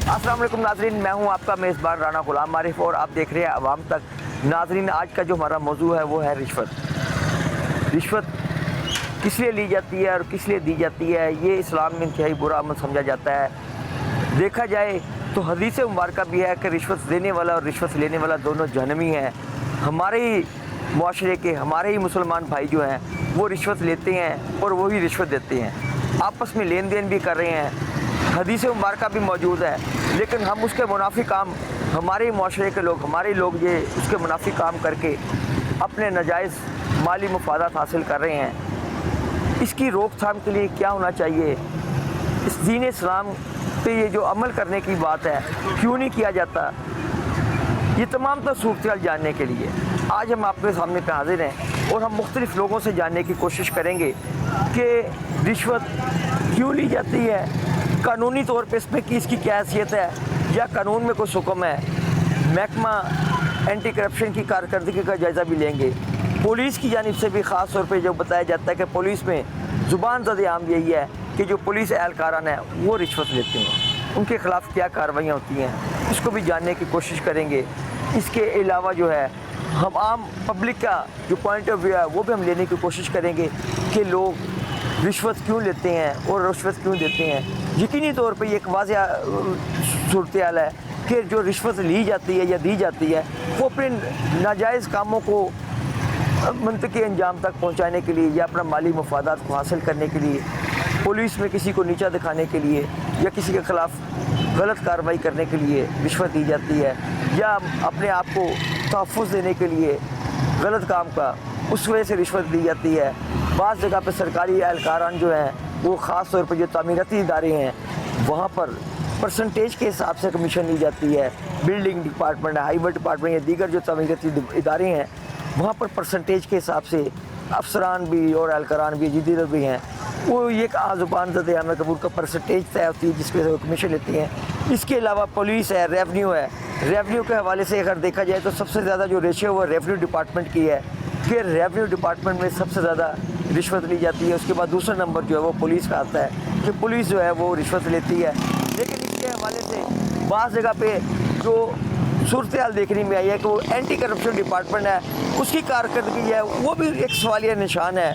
अस्सलाम वालेकुम नाज़रीन, मैं हूं आपका मेज़बान राना गुलाम आरिफ और आप देख रहे हैं अवाम तक। नाज़रीन, आज का जो हमारा मौजू है वो है रिश्वत। रिश्वत किस लिए ली जाती है और किस लिए दी जाती है, ये इस्लाम में इंतहाई बुरा अमल समझा जाता है। देखा जाए तो हदीस मुबारक भी है कि रिश्वत देने वाला और रिश्वत लेने वाला दोनों जहन्नमी हैं। हमारे ही माशरे के हमारे ही मुसलमान भाई जो हैं वो रिश्वत लेते हैं और वही रिश्वत देते हैं, आपस में लेन देन भी कर रहे हैं। हदीस मुबारक भी मौजूद है, लेकिन हम उसके मुनाफी काम हमारे माशरे के लोग हमारे लोग ये उसके मुनाफी काम करके अपने नाजायज़ माली मुफादात हासिल कर रहे हैं। इसकी रोकथाम के लिए क्या होना चाहिए, इस दीन इस्लाम पे ये जो अमल करने की बात है क्यों नहीं किया जाता, ये तमाम तो सूरत जानने के लिए आज हम आपके सामने पे हाजिर हैं और हम मुख्तलिफ़ लोगों से जानने की कोशिश करेंगे कि रिश्वत क्यों ली जाती है, कानूनी तौर पे इसमें की इसकी क्या हैसियत है या कानून में कुछ हुक्म है। महकमा एंटी करप्शन की कारकर्दगी का जायज़ा भी लेंगे। पुलिस की जानिब से भी ख़ास तौर पे जो बताया जाता है कि पुलिस में ज़ुबान ज़द-ए-आम यही है कि जो पुलिस एहलकारान है वो रिश्वत लेते हैं, उनके ख़िलाफ़ क्या कार्रवाइयाँ होती हैं, उसको भी जानने की कोशिश करेंगे। इसके अलावा जो है हम आम पब्लिक का जो पॉइंट ऑफ व्यू है वो भी हम लेने की कोशिश करेंगे कि लोग रिश्वत क्यों लेते हैं और रिश्वत क्यों देते हैं। यकीनी तौर पे ये एक वाज़ेह सूरत हाल है कि जो रिश्वत ली जाती है या दी जाती है वो अपने नाजायज़ कामों को मंतकी अंजाम तक पहुंचाने के लिए या अपना माली मुफादात को हासिल करने के लिए, पुलिस में किसी को नीचा दिखाने के लिए या किसी के ख़िलाफ़ गलत कार्रवाई करने के लिए रिश्वत दी जाती है, या अपने आप को तहफ़्फ़ुज़ देने के लिए गलत काम का उस वजह से रिश्वत दी जाती है। बाज़ जगह पर सरकारी एहलकारान जो हैं वो ख़ास तौर पर जो तामीराती इदारे हैं वहाँ पर परसेंटेज के हिसाब से कमीशन ली जाती है। बिल्डिंग डिपार्टमेंट, हाईवे डिपार्टमेंट या दीगर जो तामीराती इदारे हैं वहाँ पर परसेंटेज के हिसाब से अफसरान भी और एहलकारान भी जदीद भी हैं वो ये एक आज़ुबान ज़द-ए-आम है कि उनका परसेंटेज तय होती है जिसके वो कमीशन लेती हैं। इसके अलावा पुलिस है, रेवन्यू है। रेवन्यू के हवाले से अगर देखा जाए तो सबसे ज़्यादा जो रेशियो वो रेवन्यू डिपार्टमेंट की है कि रेवन्यू डिपार्टमेंट में सबसे ज़्यादा रिश्वत ली जाती है। उसके बाद दूसरा नंबर जो है वो पुलिस का आता है कि पुलिस जो है वो रिश्वत लेती है। लेकिन इसके हवाले से बाज़ जगह पे जो सूरत हाल देखने में आई है कि वो एंटी करप्शन डिपार्टमेंट है, उसकी कारकर्दगी है वो भी एक सवालिया निशान है।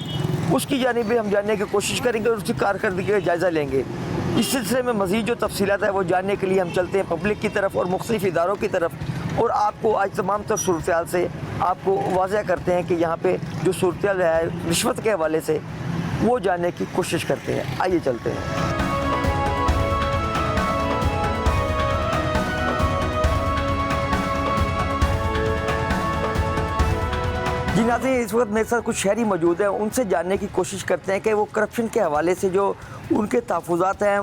उसकी जानिब भी हम जानने की कोशिश करेंगे और उसकी कारकर्दगी का जायज़ा लेंगे। इस सिलसिले में मज़ीद जो तफसीलात है वो जानने के लिए हम चलते हैं पब्लिक की तरफ और मुख्तलिफ़ इदारों की तरफ और आपको आज तमाम तर सूरत हाल से आपको वाज़ह करते हैं कि यहाँ पे जो सूरत हाल है रिश्वत के हवाले से वो जानने की कोशिश करते हैं। आइए चलते हैं। जी नाज़रीन, इस वक्त मेरे साथ कुछ शहरी मौजूद हैं, उनसे जानने की कोशिश करते हैं कि वो करप्शन के हवाले से जो उनके तहफ़्फ़ुज़ात हैं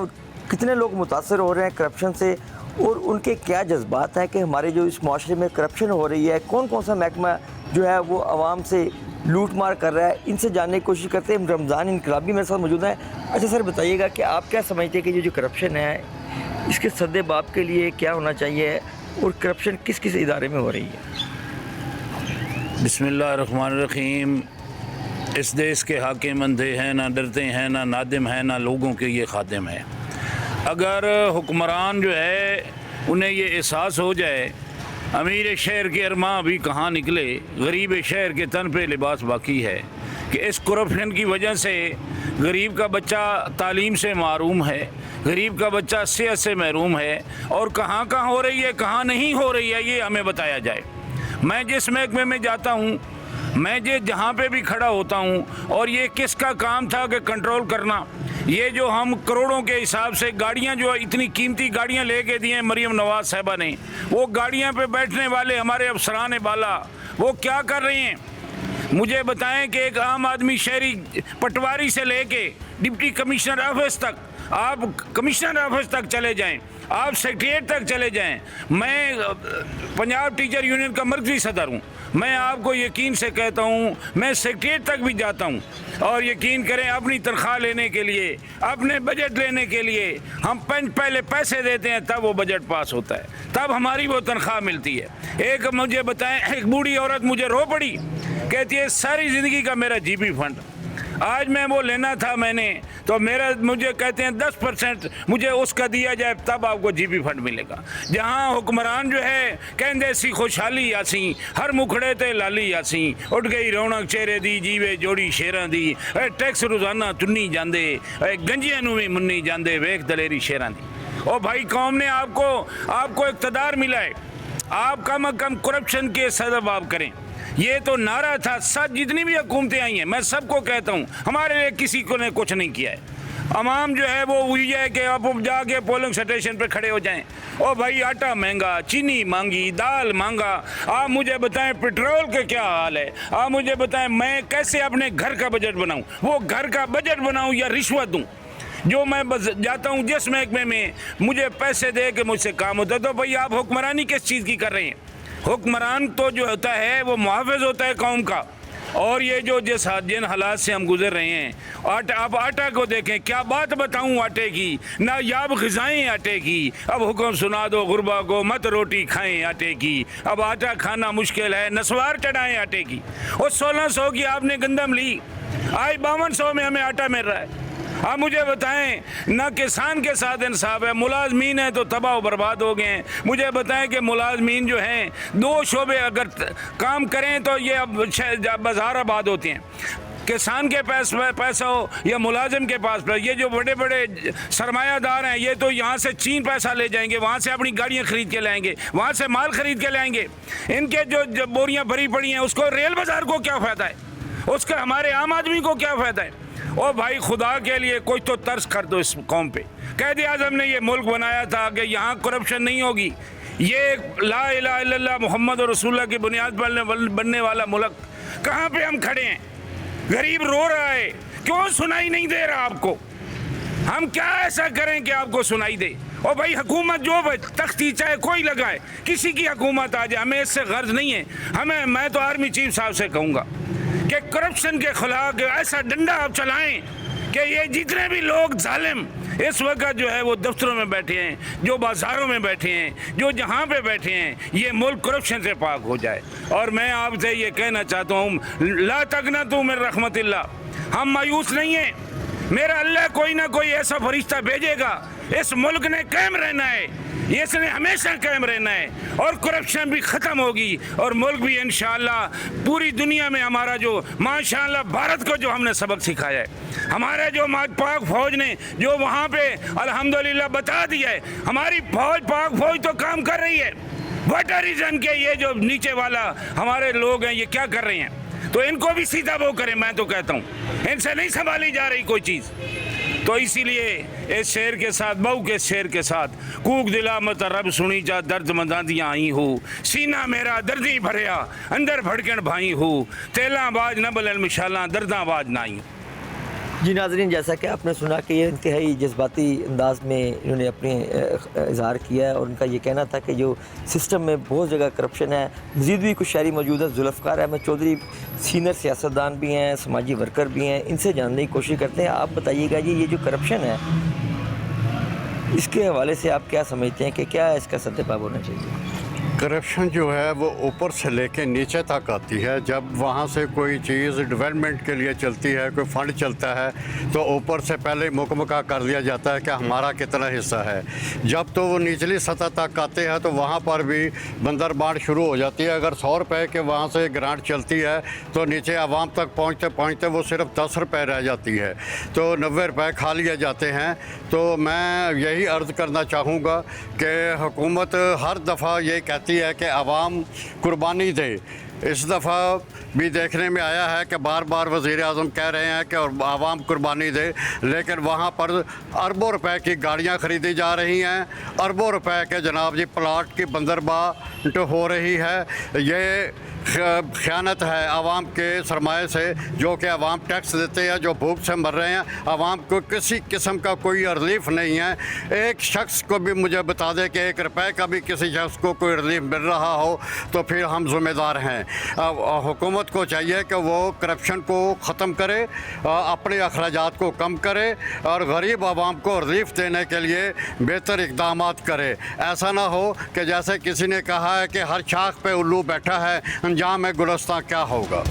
कितने लोग मुतासर हो रहे हैं करप्शन से और उनके क्या जज्बात हैं कि हमारे जो इस माशरे में करप्शन हो रही है, कौन कौन सा महकमा जो है वो आवाम से लूट मार कर रहा है, इनसे जानने की कोशिश करते हैं। रमज़ान इनकलाबी मेरे साथ मौजूद है। अच्छा सर, बताइएगा कि आप क्या समझते हैं कि ये जो करप्शन है इसके सद्दे-बाब के लिए क्या होना चाहिए और करप्शन किस किस इदारे में हो रही है? बिस्मिल्लाहिर्रहमानिर्रहीम। इस देश के हाकिम अंधे हैं, ना डरते हैं, ना नादिम हैं, ना लोगों के ये खादिम हैं। अगर हुक्मरान जो है उन्हें ये एहसास हो जाए अमीर शहर के अरमा अभी कहाँ निकले, गरीब शहर के तन पे लिबास बाकी है, कि इस करप्शन की वजह से गरीब का बच्चा तालीम से महरूम है, गरीब का बच्चा सेहत से महरूम है और कहाँ कहाँ हो रही है कहाँ नहीं हो रही है ये हमें बताया जाए। मैं जिस महकमे में जाता हूँ, मैं जहाँ पे भी खड़ा होता हूँ और ये किसका काम था कि कंट्रोल करना, ये जो हम करोड़ों के हिसाब से गाड़ियाँ जो इतनी कीमती गाड़ियाँ लेके दी हैं मरीम नवाज साहिबा ने, वो गाड़ियाँ पे बैठने वाले हमारे अफसरान बाला वो क्या कर रहे हैं मुझे बताएं कि एक आम आदमी शहरी पटवारी से लेके डिप्टी कमिश्नर ऑफिस तक, आप कमिश्नर ऑफिस तक चले जाएं, आप सेक्रेटरीट तक चले जाएं। मैं पंजाब टीचर यूनियन का मरकज़ी सदर हूँ, मैं आपको यकीन से कहता हूँ मैं सेक्रेटरीट तक भी जाता हूँ और यकीन करें अपनी तनख्वाह लेने के लिए, अपने बजट लेने के लिए हम पहले पैसे देते हैं तब वो बजट पास होता है, तब हमारी वो तनख्वाह मिलती है। एक मुझे बताएं, एक बूढ़ी औरत मुझे रो पड़ी, कहती है सारी ज़िंदगी का मेरा जीबी फंड آج میں وہ لینا تھا میں نے تو مجھے کہتے ہیں 10% مجھے اس کا دیا جائے تب آپ کو جی پی فنڈ ملے گا. جہاں حکمران جو ہے کہندے سی خوشحالی آسی ہر مکھڑے تے لالی آسی اٹھ گئی رونق چہرے دی جیوے جوڑی شیراں دی ٹیکس روزانہ تنی جاندے گنجیاں نو بھی منی جاندے ویکھ دلیری شیراں دی. او بھائی قوم نے آپ کو اقتدار ملا ہے, آپ کم از کم کرپشن کے سبب آپ کریں. یہ تو نعرہ تھا, جتنی بھی حکومتیں آئی ہیں میں سب کو کہتا ہوں ہمارے لیے کسی کو نے کچھ نہیں کیا ہے. عوام جو ہے وہ وہی ہے کہ آپ جا کے پولنگ سٹیشن پہ کھڑے ہو جائیں. او بھائی آٹا مہنگا, چینی مانگی, دال مانگا, آپ مجھے بتائیں پیٹرول کا کیا حال ہے, آپ مجھے بتائیں میں کیسے اپنے گھر کا بجٹ بناؤں, وہ گھر کا بجٹ بناؤں یا رشوت دوں. جو میں جاتا ہوں جس محکمے میں مجھے پیسے دے کے مجھ سے کام ہوتا ہے. تو بھائی آپ حکمرانی کس چیز کی کر رہے ہیں؟ حکمران تو جو ہوتا ہے وہ محافظ ہوتا ہے قوم کا. اور یہ جو جن حالات سے ہم گزر رہے ہیں, آپ آٹا کو دیکھیں, کیا بات بتاؤں آٹے کی, نایاب غذائیں آٹے کی. اب حکم سنا دو غربا کو مت روٹی کھائیں آٹے کی, اب آٹا کھانا مشکل ہے نسوار چڑھائیں آٹے کی. اور 1600 کی آپ نے گندم لی, آج 5200 میں ہمیں آٹا مل رہا ہے. آپ مجھے بتائیں نہ کسان کے ساتھ انصاف ہے, ملازمین ہیں تو تباہ و برباد ہو گئے ہیں. مجھے بتائیں کہ ملازمین جو ہیں 2 شعبے اگر کام کریں تو یہ اب بازار آباد ہوتے ہیں. کسان کے پاس پیسہ ہو یا ملازم کے پاس پیسہ. یہ جو بڑے بڑے سرمایہ دار ہیں یہ تو یہاں سے چین پیسہ لے جائیں گے, وہاں سے اپنی گاڑیاں خرید کے لائیں گے, وہاں سے مال خرید کے لائیں گے. ان کے جو بوریاں بھری پڑی ہیں اس کو ریل بازار کو کیا فائدہ ہے, اس کا ہمارے عام آدمی کو کیا فائدہ ہے؟ او بھائی خدا کے لیے کچھ تو ترس کر دو اس قوم پہ. قائد اعظم نے یہ ملک بنایا تھا کہ یہاں کرپشن نہیں ہوگی. یہ لا الہ الا اللہ محمد رسول اللہ کی بنیاد پر بننے والا ملک, کہاں پہ ہم کھڑے ہیں؟ غریب رو رہا ہے, کیوں سنائی نہیں دے رہا آپ کو؟ ہم کیا ایسا کریں کہ آپ کو سنائی دے؟ اور بھائی حکومت جو تختی چاہے کوئی لگائے, کسی کی حکومت آ جائے, ہمیں اس سے غرض نہیں ہے. میں تو آرمی چیف صاحب سے کہوں گا کہ کرپشن کے خلاف ایسا ڈنڈا آپ چلائیں کہ یہ جتنے بھی لوگ ظالم اس وقت جو ہے وہ دفتروں میں بیٹھے ہیں, جو بازاروں میں بیٹھے ہیں, جو جہاں پہ بیٹھے ہیں, یہ ملک کرپشن سے پاک ہو جائے. اور میں آپ سے یہ کہنا چاہتا ہوں لا تقنطوا من رحمت اللہ, ہم مایوس نہیں ہیں. میرا اللہ کوئی نہ کوئی ایسا فرشتہ بھیجے گا. اس ملک نے قائم رہنا ہے, اس نے ہمیشہ قائم رہنا ہے, اور کرپشن بھی ختم ہوگی اور ملک بھی انشاءاللہ پوری دنیا میں ہمارا جو ماشاءاللہ بھارت کو جو ہم نے سبق سکھایا ہے, ہمارے جو پاک فوج نے جو وہاں پہ الحمدللہ بتا دیا ہے, ہماری پاک فوج تو کام کر رہی ہے. واٹ آر ریزن کہ یہ جو نیچے والا ہمارے لوگ ہیں یہ کیا کر رہے ہیں؟ تو ان کو بھی سیدھا وہ کریں. میں تو کہتا ہوں ان سے نہیں سنبھالی جا رہی کوئی چیز. تو اسی لیے اس شعر کے ساتھ بہو کے شعر کے ساتھ کوک دلا مت رب سنی جا درد مداندیاں آئی ہو, سینہ میرا دردی بھریا اندر بھڑکن بھائی ہو, تیلاں باز نہ بلن مشالاں درداں باز نہ آئی. جی ناظرین, جیسا کہ آپ نے سنا کہ یہ انتہائی جذباتی انداز میں انہوں نے اپنے اظہار کیا ہے, اور ان کا یہ کہنا تھا کہ جو سسٹم میں بہت جگہ کرپشن ہے. مزید بھی کچھ شاعری موجود ہے. ذوالفقار احمد چودھری سینئر سیاستدان بھی ہیں, سماجی ورکر بھی ہیں, ان سے جاننے کی کوشش کرتے ہیں. آپ بتائیے گا جی یہ جو کرپشن ہے اس کے حوالے سے آپ کیا سمجھتے ہیں کہ کیا اس کا سدباب ہونا چاہیے؟ کرپشن جو ہے وہ اوپر سے لے کے نیچے تک آتی ہے. جب وہاں سے کوئی چیز ڈیولپمنٹ کے لیے چلتی ہے, کوئی فنڈ چلتا ہے, تو اوپر سے پہلے مکمکہ کر دیا جاتا ہے کہ ہمارا کتنا حصہ ہے. جب تو وہ نچلی سطح تک آتے ہیں تو وہاں پر بھی بندر بانٹ شروع ہو جاتی ہے. اگر 100 روپے کے وہاں سے گرانٹ چلتی ہے تو نیچے عوام تک پہنچتے پہنچتے وہ صرف 10 روپے رہ جاتی ہے, تو 90 روپے کھا لیے جاتے ہیں. تو میں یہی عرض کرنا چاہوں گا کہ حکومت ہر دفعہ یہ کہتی ہے کہ عوام قربانی دے. اس دفعہ بھی دیکھنے میں آیا ہے کہ بار بار وزیر اعظم کہہ رہے ہیں کہ عوام قربانی دے, لیکن وہاں پر اربوں روپے کی گاڑیاں خریدی جا رہی ہیں, اربوں روپے کے جناب جی پلاٹ کی بندرباں ہو رہی ہے. یہ خیانت ہے عوام کے سرمایے سے, جو کہ عوام ٹیکس دیتے ہیں, جو بھوک سے مر رہے ہیں. عوام کو کسی قسم کا کوئی ریلیف نہیں ہے. ایک شخص کو بھی مجھے بتا دے کہ 1 روپے کا بھی کسی شخص کو کوئی ریلیف مل رہا ہو تو پھر ہم ذمہ دار ہیں. حکومت کو چاہیے کہ وہ کرپشن کو ختم کرے, اپنے اخراجات کو کم کرے, اور غریب عوام کو ریلیف دینے کے لیے بہتر اقدامات کرے. ایسا نہ ہو کہ جیسے کسی نے کہا ہے کہ ہر شاخ پہ الو بیٹھا ہے, انجام گلستان کیا ہوگا.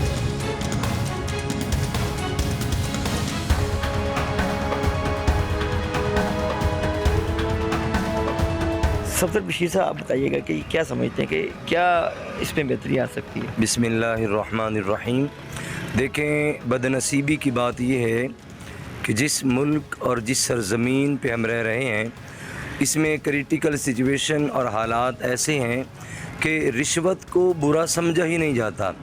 सफदर बशीर साहब आप बताइएगा कि क्या समझते हैं कि क्या इसमें बेहतरी आ सकती है? बिस्मिल्लाहिर्रहमानिर्रहीम। देखें, बदनसीबी की बात यह है कि जिस मुल्क और जिस सरज़मीन पे हम रह रहे हैं इसमें क्रिटिकल सिचुएशन और हालात ऐसे हैं कि रिश्वत को बुरा समझा ही नहीं जाता,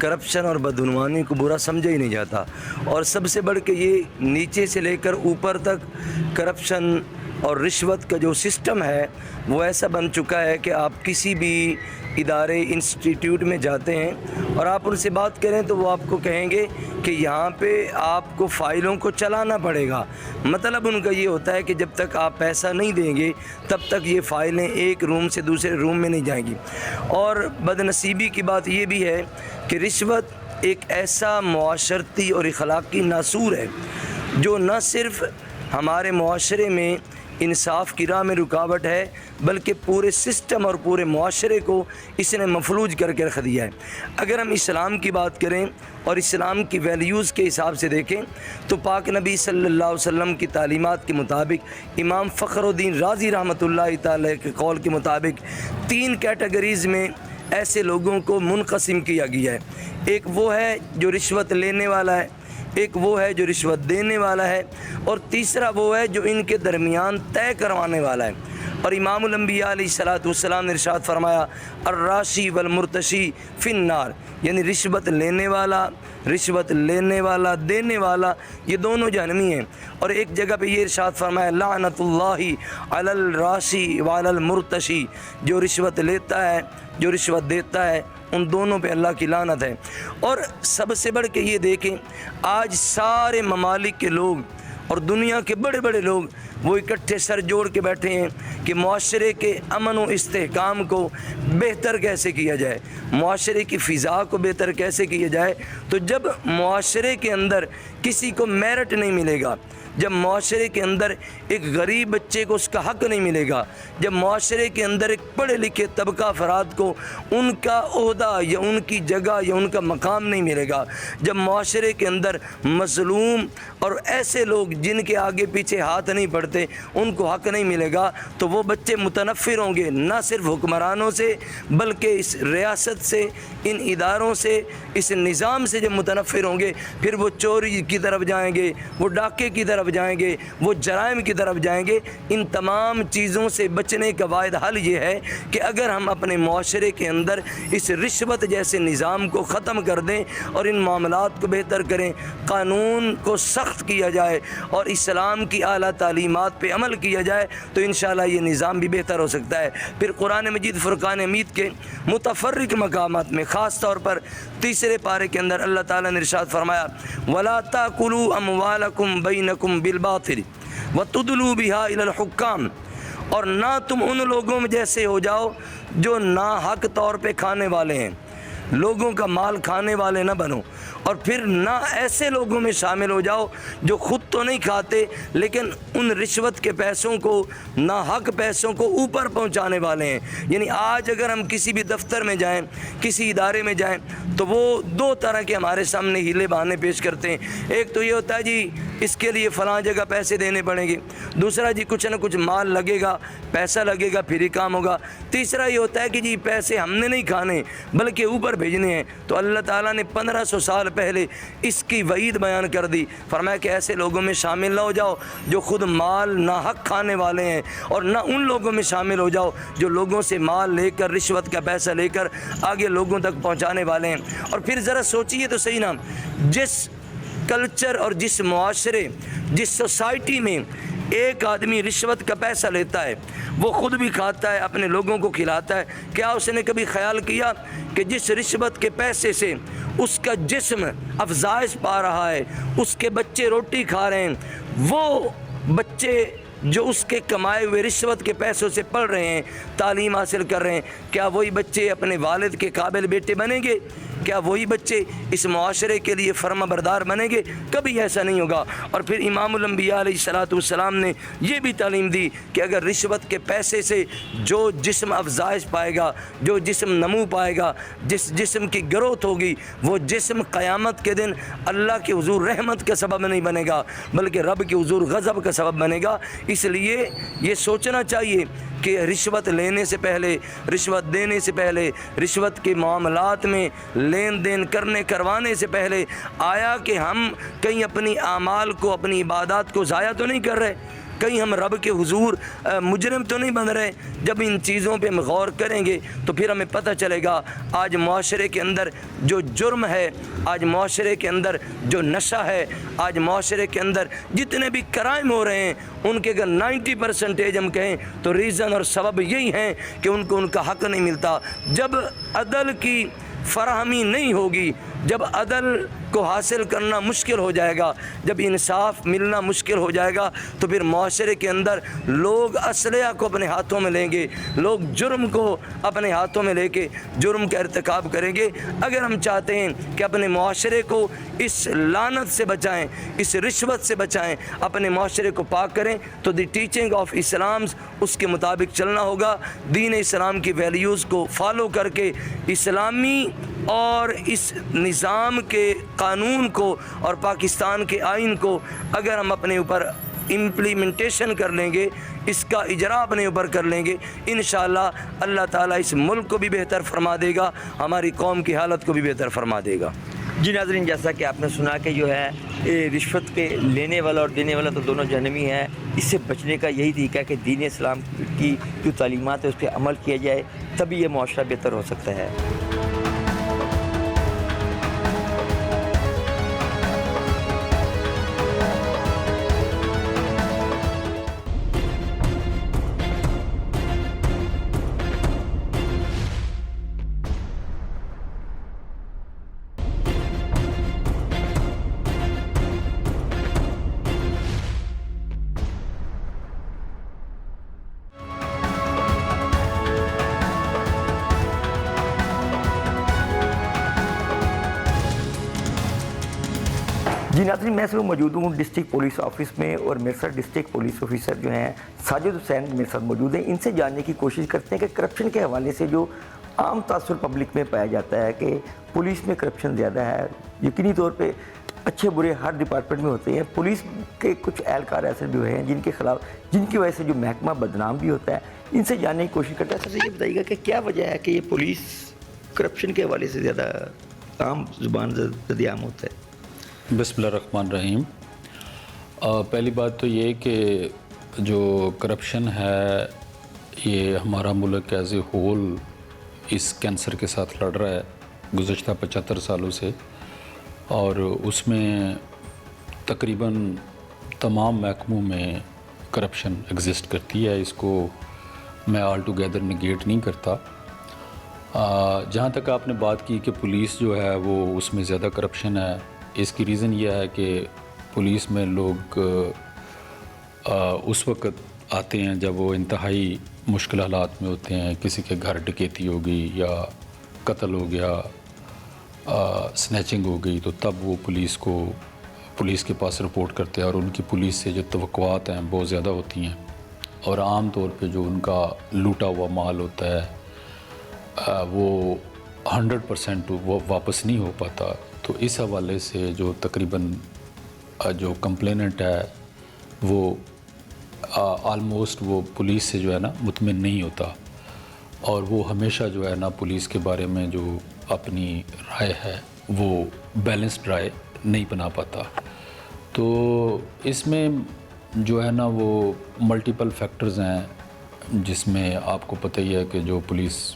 करप्शन और बदعنوانی को बुरा समझा ही नहीं जाता, और सबसे बढ़ के ये नीचे से लेकर ऊपर तक करप्शन और रिश्वत का जो सिस्टम है वो ऐसा बन चुका है कि आप किसी भी इदारे इंस्टीट्यूट में जाते हैं और आप उनसे बात करें तो वो आपको कहेंगे कि यहाँ पे आपको फ़ाइलों को चलाना पड़ेगा। मतलब उनका ये होता है कि जब तक आप पैसा नहीं देंगे तब तक ये फ़ाइलें एक रूम से दूसरे रूम में नहीं जाएंगी। और बदनसीबी की बात ये भी है कि रिश्वत एक ऐसा मुआशरती और अखलाकी नासूर है जो न सिर्फ़ हमारे मुआशरे में इंसाफ की राह में रुकावट है बल्कि पूरे सिस्टम और पूरे मुआशरे को इसने मफलूज करके रख दिया है। अगर हम इस्लाम की बात करें और इस्लाम की वैल्यूज़ के हिसाब से देखें तो पाक नबी सल्लल्लाहु अलैहि वसल्लम की तालीमात के मुताबिक, इमाम फ़खरुद्दीन राज़ी रहमतुल्लाहि तआला के कौल के मुताबिक 3 कैटेगरीज़ में ऐसे लोगों को मुनक़सिम किया गया है। एक वो है जो रिश्वत लेने वाला है, एक वो है जो रिश्वत देने वाला है, और तीसरा वो है जो इनके दरमियान तय करवाने वाला है। और इमामुल अंबिया अलैहिस्सलातु वस्सलाम ने इरशाद फरमाया, अर्राशी वल मुर्तशी फिन्नार, यानी रिश्वत लेने वाला, रिश्वत लेने वाला, देने वाला, ये दोनों जहन्नमी हैं। और एक जगह पे ये इरशाद फरमाया, लानतुल्लाहि अलल राशी व अलल मुर्तशी, जो रिश्वत लेता है, जो रिश्वत देता है, उन दोनों पे अल्लाह की लानत है। और सबसे बढ़ के ये देखें, आज सारे ममालिक के लोग और दुनिया के बड़े बड़े लोग वो इकट्ठे सर जोड़ के बैठे हैं कि मुआशरे के अमन व इस्तेहकाम को बेहतर कैसे किया जाए, मुआशरे की फ़िज़ा को बेहतर कैसे किया जाए। तो जब मुआशरे के अंदर किसी को मेरिट नहीं मिलेगा, जब मुआशरे के अंदर एक गरीब बच्चे को उसका हक़ नहीं मिलेगा, जब मुआशरे के अंदर एक पढ़े लिखे तबका अफराद को उनका ओहदा या उनकी जगह या उनका मकाम नहीं मिलेगा, जब मुआशरे के अंदर मज़लूम और ऐसे लोग जिनके आगे पीछे हाथ नहीं पड़ते उनको हक़ नहीं मिलेगा, तो वो बच्चे मुतनफ़िर होंगे ना सिर्फ हुक्मरानों से बल्कि इस रियासत से, इन इदारों से, इस निज़ाम से जब मुतनफ़िर होंगे फिर वो चोरी की तरफ जाएंगे, वो डाके की तरफ जाएंगे, वो जराइम की तरफ जाएंगे। इन तमाम चीज़ों से बचने का वाहिद हल ये है कि अगर हम अपने मुआशरे के अंदर इस रिश्वत जैसे निज़ाम को ख़त्म कर दें और इन मामलात को बेहतर करें, क़ानून को सख्त किया जाए और इस्लाम की आला तालीमात पे अमल किया जाए, तो इंशाअल्लाह ये निज़ाम भी बेहतर हो सकता है। फिर कुरान मजीद फ़ुरक़ान हमीद के मुतफ़र्रिक़ मकामात में ख़ास तौर पर 3 पारे के अंदर अल्लाह ताला ने इरशाद फरमाया, वला ताकुलू अमवालकुम बैनकुम बिलबातिल व तुदलू बिहा इलल हुक्काम, और ना तुम उन लोगों में जैसे हो जाओ जो ना हक तौर पे खाने वाले हैं, लोगों का माल खाने वाले ना बनो, और फिर ना ऐसे लोगों में शामिल हो जाओ जो ख़ुद तो नहीं खाते लेकिन उन रिश्वत के पैसों को, ना हक पैसों को ऊपर पहुंचाने वाले हैं। यानी आज अगर हम किसी भी दफ्तर में जाएं, किसी इदारे में जाएं, तो वो 2 तरह के हमारे सामने हीले बहाने पेश करते हैं। एक तो ये होता है जी इसके लिए फ़लाँ जगह पैसे देने पड़ेंगे, दूसरा जी कुछ ना कुछ माल लगेगा, पैसा लगेगा फिर ही काम होगा, तीसरा ये होता है कि जी पैसे हमने नहीं खाने बल्कि ऊपर भेजने हैं। तो अल्लाह ताला ने 1500 साल पहले इसकी वईद बयान कर दी, फरमाया कि ऐसे लोगों में शामिल ना हो जाओ जो ख़ुद माल ना हक खाने वाले हैं, और ना उन लोगों में शामिल हो जाओ जो लोगों से माल लेकर, रिश्वत का पैसा लेकर आगे लोगों तक पहुंचाने वाले हैं। और फिर ज़रा सोचिए तो सही ना, जिस कल्चर और जिस मुआशरे, जिस सोसाइटी में एक आदमी रिश्वत का पैसा लेता है, वो ख़ुद भी खाता है, अपने लोगों को खिलाता है, क्या उसने कभी ख्याल किया कि जिस रिश्वत के पैसे से उसका जिस्म अफजाइश पा रहा है, उसके बच्चे रोटी खा रहे हैं, वो बच्चे जो उसके कमाए हुए रिश्वत के पैसों से पढ़ रहे हैं, तालीम हासिल कर रहे हैं, क्या वही बच्चे अपने वालिद के काबिल बेटे बनेंगे? क्या वही बच्चे इस मुआशरे के लिए फर्मा बरदार बनेंगे? कभी ऐसा नहीं होगा। और फिर इमामुल अंबिया अलैहिस्सलातु वस्सलाम ने ये भी तालीम दी कि अगर रिश्वत के पैसे से जो जिस्म अफजाइश पाएगा, जो जिस्म नमू पाएगा, जिस जिस्म की ग्रोथ होगी, वो जिस्म क़यामत के दिन अल्लाह के हुजूर रहमत का सबब नहीं बनेगा बल्कि रब के हुजूर गज़ब का सबब बनेगा। इसलिए ये सोचना चाहिए کہ رشوت لینے سے پہلے، رشوت دینے سے پہلے، رشوت کے معاملات میں لین دین کروانے سے پہلے آیا کہ ہم کہیں اپنی اعمال کو، اپنی عبادات کو ضائع تو نہیں کر رہے، کہیں ہم رب کے حضور مجرم تو نہیں بن رہے؟ جب ان چیزوں پہ ہم غور کریں گے تو پھر ہمیں پتہ چلے گا آج معاشرے کے اندر جو جرم ہے، آج معاشرے کے اندر جو نشہ ہے، آج معاشرے کے اندر جتنے بھی کرائم ہو رہے ہیں، ان کے اگر 90% ہم کہیں تو ریزن اور سبب یہی ہیں کہ ان کو ان کا حق نہیں ملتا۔ جب عدل کی فراہمی نہیں ہوگی، جب عدل کو حاصل کرنا مشکل ہو جائے گا، جب انصاف ملنا مشکل ہو جائے گا، تو پھر معاشرے کے اندر لوگ اسلحہ کو اپنے ہاتھوں میں لیں گے، لوگ جرم کو اپنے ہاتھوں میں لے کے جرم کا ارتکاب کریں گے۔ اگر ہم چاہتے ہیں کہ اپنے معاشرے کو اس لعنت سے بچائیں، اس رشوت سے بچائیں، اپنے معاشرے کو پاک کریں، تو دی ٹیچنگ آف اسلام اس کے مطابق چلنا ہوگا۔ دین اسلام کی ویلیوز کو فالو کر کے اسلامی اور اس نظام کے قانون کو اور پاکستان کے آئین کو اگر ہم اپنے اوپر امپلیمنٹیشن کر لیں گے، اس کا اجرا اپنے اوپر کر لیں گے، انشاءاللہ اللہ تعالیٰ اس ملک کو بھی بہتر فرما دے گا، ہماری قوم کی حالت کو بھی بہتر فرما دے گا۔ جی ناظرین، جیسا کہ آپ نے سنا کہ جو ہے رشوت کے لینے والا اور دینے والا تو دونوں جہنمی ہیں، اس سے بچنے کا یہی طریقہ ہے کہ دین اسلام کی جو تعلیمات ہے اس پہ عمل کیا جائے، تبھی یہ معاشرہ بہتر ہو سکتا ہے۔ جی ناظرین، میں صرف موجود ہوں ڈسٹرکٹ پولیس آفس میں، اور میرے ساتھ ڈسٹرکٹ پولیس آفیسر جو ہیں ساجد حسین میرے ساتھ موجود ہیں۔ ان سے جاننے کی کوشش کرتے ہیں کہ کرپشن کے حوالے سے جو عام تاثر پبلک میں پایا جاتا ہے کہ پولیس میں کرپشن زیادہ ہے، یقینی طور پہ اچھے برے ہر ڈپارٹمنٹ میں ہوتے ہیں، پولیس کے کچھ اہلکار ایسے بھی ہوئے ہیں جن کے خلاف، جن کی وجہ سے جو محکمہ بدنام بھی ہوتا ہے۔ ان سے جاننے کی کوشش کرتے ہیں۔ سر یہ بتائیے گا کہ کیا وجہ ہے کہ یہ پولیس کرپشن کے حوالے سے زیادہ عام زبان زد عام ہوتا ہے؟ بسم اللہ الرحمن الرحیم۔ پہلی بات تو یہ کہ جو کرپشن ہے، یہ ہمارا ملک ایز اے ہول اس کینسر کے ساتھ لڑ رہا ہے گزشتہ 75 سالوں سے، اور اس میں تقریباً تمام محکموں میں کرپشن ایگزسٹ کرتی ہے۔ اس کو میں آل ٹوگیدر نگیٹ نہیں کرتا۔ جہاں تک آپ نے بات کی کہ پولیس جو ہے وہ اس میں زیادہ کرپشن ہے، اس کی ریزن یہ ہے کہ پولیس میں لوگ اس وقت آتے ہیں جب وہ انتہائی مشکل حالات میں ہوتے ہیں، کسی کے گھر ڈکیتی ہو گئی یا قتل ہو گیا، سنیچنگ ہو گئی، تو تب وہ پولیس کے پاس رپورٹ کرتے ہیں، اور ان کی پولیس سے جو توقعات ہیں بہت زیادہ ہوتی ہیں، اور عام طور پہ جو ان کا لوٹا ہوا مال ہوتا ہے وہ 100% وہ واپس نہیں ہو پاتا۔ تو اس حوالے سے جو تقریباً جو کمپلیننٹ ہے وہ آلموسٹ وہ پولیس سے جو ہے نا مطمئن نہیں ہوتا، اور وہ ہمیشہ جو ہے نا پولیس کے بارے میں جو اپنی رائے ہے وہ بیلنسڈ رائے نہیں بنا پاتا۔ تو اس میں جو ہے نا وہ ملٹیپل فیکٹرز ہیں، جس میں آپ کو پتہ ہی ہے کہ جو پولیس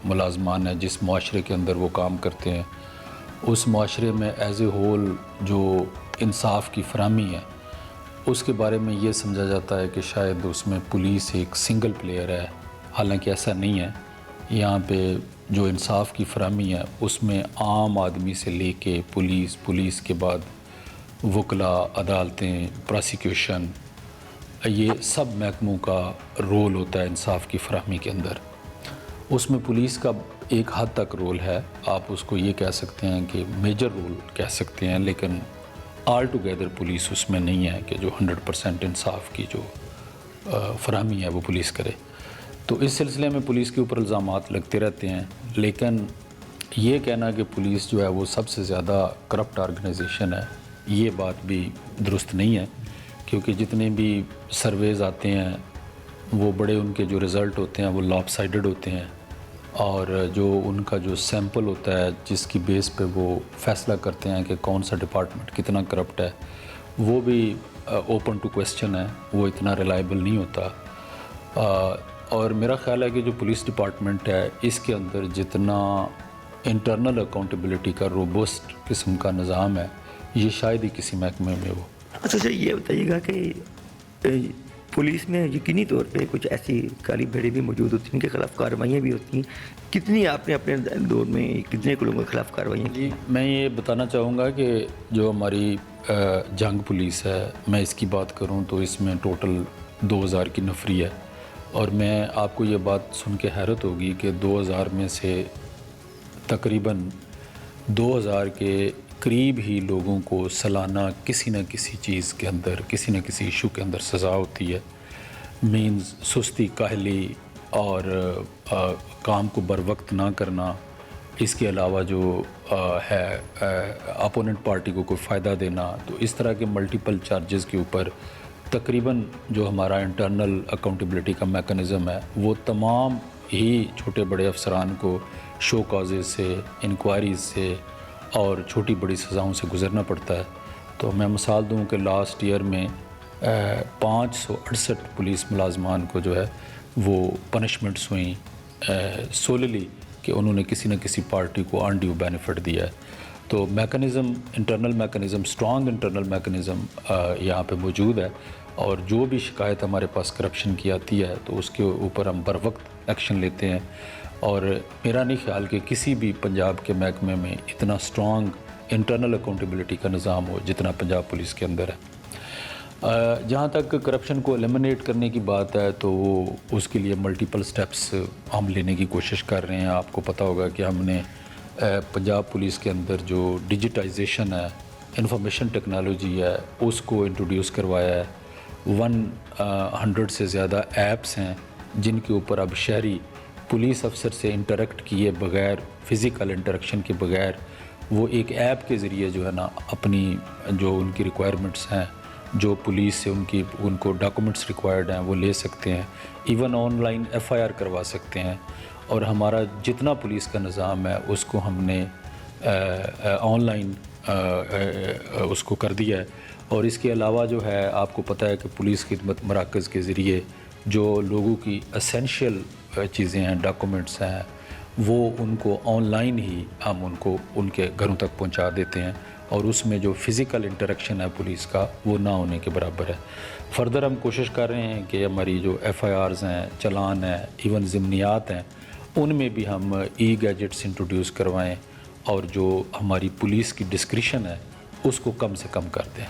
ملازمان ہیں جس معاشرے کے اندر وہ کام کرتے ہیں، اس معاشرے میں ایز اے ہول جو انصاف کی فراہمی ہے اس کے بارے میں یہ سمجھا جاتا ہے کہ شاید اس میں پولیس ایک سنگل پلیئر ہے، حالانکہ ایسا نہیں ہے۔ یہاں پہ جو انصاف کی فراہمی ہے اس میں عام آدمی سے لے کے پولیس کے بعد وکلاء، عدالتیں، پراسیکیوشن، یہ سب محکموں کا رول ہوتا ہے انصاف کی فراہمی کے اندر۔ اس میں پولیس کا ایک حد تک رول ہے، آپ اس کو یہ کہہ سکتے ہیں کہ میجر رول کہہ سکتے ہیں، لیکن آل ٹوگیدر پولیس اس میں نہیں ہے کہ جو 100% انصاف کی جو فراہمی ہے وہ پولیس کرے۔ تو اس سلسلے میں پولیس کے اوپر الزامات لگتے رہتے ہیں، لیکن یہ کہنا کہ پولیس جو ہے وہ سب سے زیادہ کرپٹ آرگنائزیشن ہے، یہ بات بھی درست نہیں ہے، کیونکہ جتنے بھی سرویز آتے ہیں وہ بڑے ان کے جو رزلٹ ہوتے ہیں وہ لاپ سائڈڈ ہوتے ہیں، اور جو ان کا جو سیمپل ہوتا ہے جس کی بیس پہ وہ فیصلہ کرتے ہیں کہ کون سا ڈپارٹمنٹ کتنا کرپٹ ہے، وہ بھی اوپن ٹو کویسچن ہے، وہ اتنا ریلائبل نہیں ہوتا۔ اور میرا خیال ہے کہ جو پولیس ڈپارٹمنٹ ہے اس کے اندر جتنا انٹرنل اکاؤنٹیبلٹی کا روبسٹ قسم کا نظام ہے یہ شاید ہی کسی محکمے میں ہو۔ اچھا سر، یہ بتائیے گا کہ پولیس میں یقینی طور پہ کچھ ایسی کالی بھیڑیں بھی موجود ہوتی ہیں، ان کے خلاف کارروائیاں بھی ہوتی ہیں، کتنی آپ نے اپنے دور میں کتنے لوگوں کے خلاف کارروائیاں کی؟ جی، میں یہ بتانا چاہوں گا کہ جو ہماری جنگ پولیس ہے، میں اس کی بات کروں تو اس میں ٹوٹل 2000 کی نفری ہے، اور میں آپ کو یہ بات سن کے حیرت ہوگی کہ 2000 میں سے تقریباً 2000 کے قریب ہی لوگوں کو سالانہ کسی نہ کسی چیز کے اندر، کسی نہ کسی ایشو کے اندر سزا ہوتی ہے۔ مینز سستی، کاہلی اور کام کو بر وقت نہ کرنا، اس کے علاوہ جو ہے اپوننٹ پارٹی کو کوئی فائدہ دینا، تو اس طرح کے ملٹیپل چارجز کے اوپر تقریباً جو ہمارا انٹرنل اکاؤنٹیبلٹی کا میکانزم ہے وہ تمام ہی چھوٹے بڑے افسران کو شو کازز سے، انکوائریز سے اور چھوٹی بڑی سزاؤں سے گزرنا پڑتا ہے۔ تو میں مثال دوں کہ لاسٹ ایئر میں 568 پولیس ملازمان کو جو ہے وہ پنشمنٹس ہوئیں سوللی کہ انہوں نے کسی نہ کسی پارٹی کو انڈیو بینیفٹ دیا ہے۔ تو mechanism, internal mechanism, strong internal mechanism یہاں پہ موجود ہے، اور جو بھی شکایت ہمارے پاس کرپشن کی آتی ہے تو اس کے اوپر ہم بر وقت ایکشن لیتے ہیں، اور میرا نہیں خیال کہ کسی بھی پنجاب کے محکمے میں اتنا اسٹرانگ انٹرنل اکاؤنٹیبلٹی کا نظام ہو جتنا پنجاب پولیس کے اندر ہے۔ جہاں تک کرپشن کو ایلیمنیٹ کرنے کی بات ہے تو وہ اس کے لیے ملٹیپل سٹیپس ہم لینے کی کوشش کر رہے ہیں۔ آپ کو پتہ ہوگا کہ ہم نے پنجاب پولیس کے اندر جو ڈیجیٹائزیشن ہے، انفارمیشن ٹیکنالوجی ہے، اس کو انٹروڈیوس کروایا ہے۔ 100 سے زیادہ ایپس ہیں جن کے اوپر اب شہری پولیس افسر سے انٹریکٹ کیے بغیر، فزیکل انٹریکشن کے بغیر، وہ ایک ایپ کے ذریعے جو ہے نا اپنی جو ان کی ریکوائرمنٹس ہیں، جو پولیس سے ان کو ڈاکومنٹس ریکوائرڈ ہیں وہ لے سکتے ہیں، ایون آن لائن FIR کروا سکتے ہیں۔ اور ہمارا جتنا پولیس کا نظام ہے اس کو ہم نے آن لائن اس کو کر دیا ہے۔ اور اس کے علاوہ جو ہے آپ کو پتہ ہے کہ پولیس خدمت مراکز کے ذریعے جو لوگوں کی اسینشیل چیزیں ہیں، ڈاکومنٹس ہیں، وہ ان کو آن لائن ہی ہم ان کو ان کے گھروں تک پہنچا دیتے ہیں، اور اس میں جو فزیکل انٹریکشن ہے پولیس کا وہ نہ ہونے کے برابر ہے۔ فردر ہم کوشش کر رہے ہیں کہ ہماری جو FIRs ہیں، چلان ہیں، ایون ضمنیات ہیں، ان میں بھی ہم گیجٹس انٹروڈیوس کروائیں، اور جو ہماری پولیس کی ڈسکریشن ہے اس کو کم سے کم کر دیں۔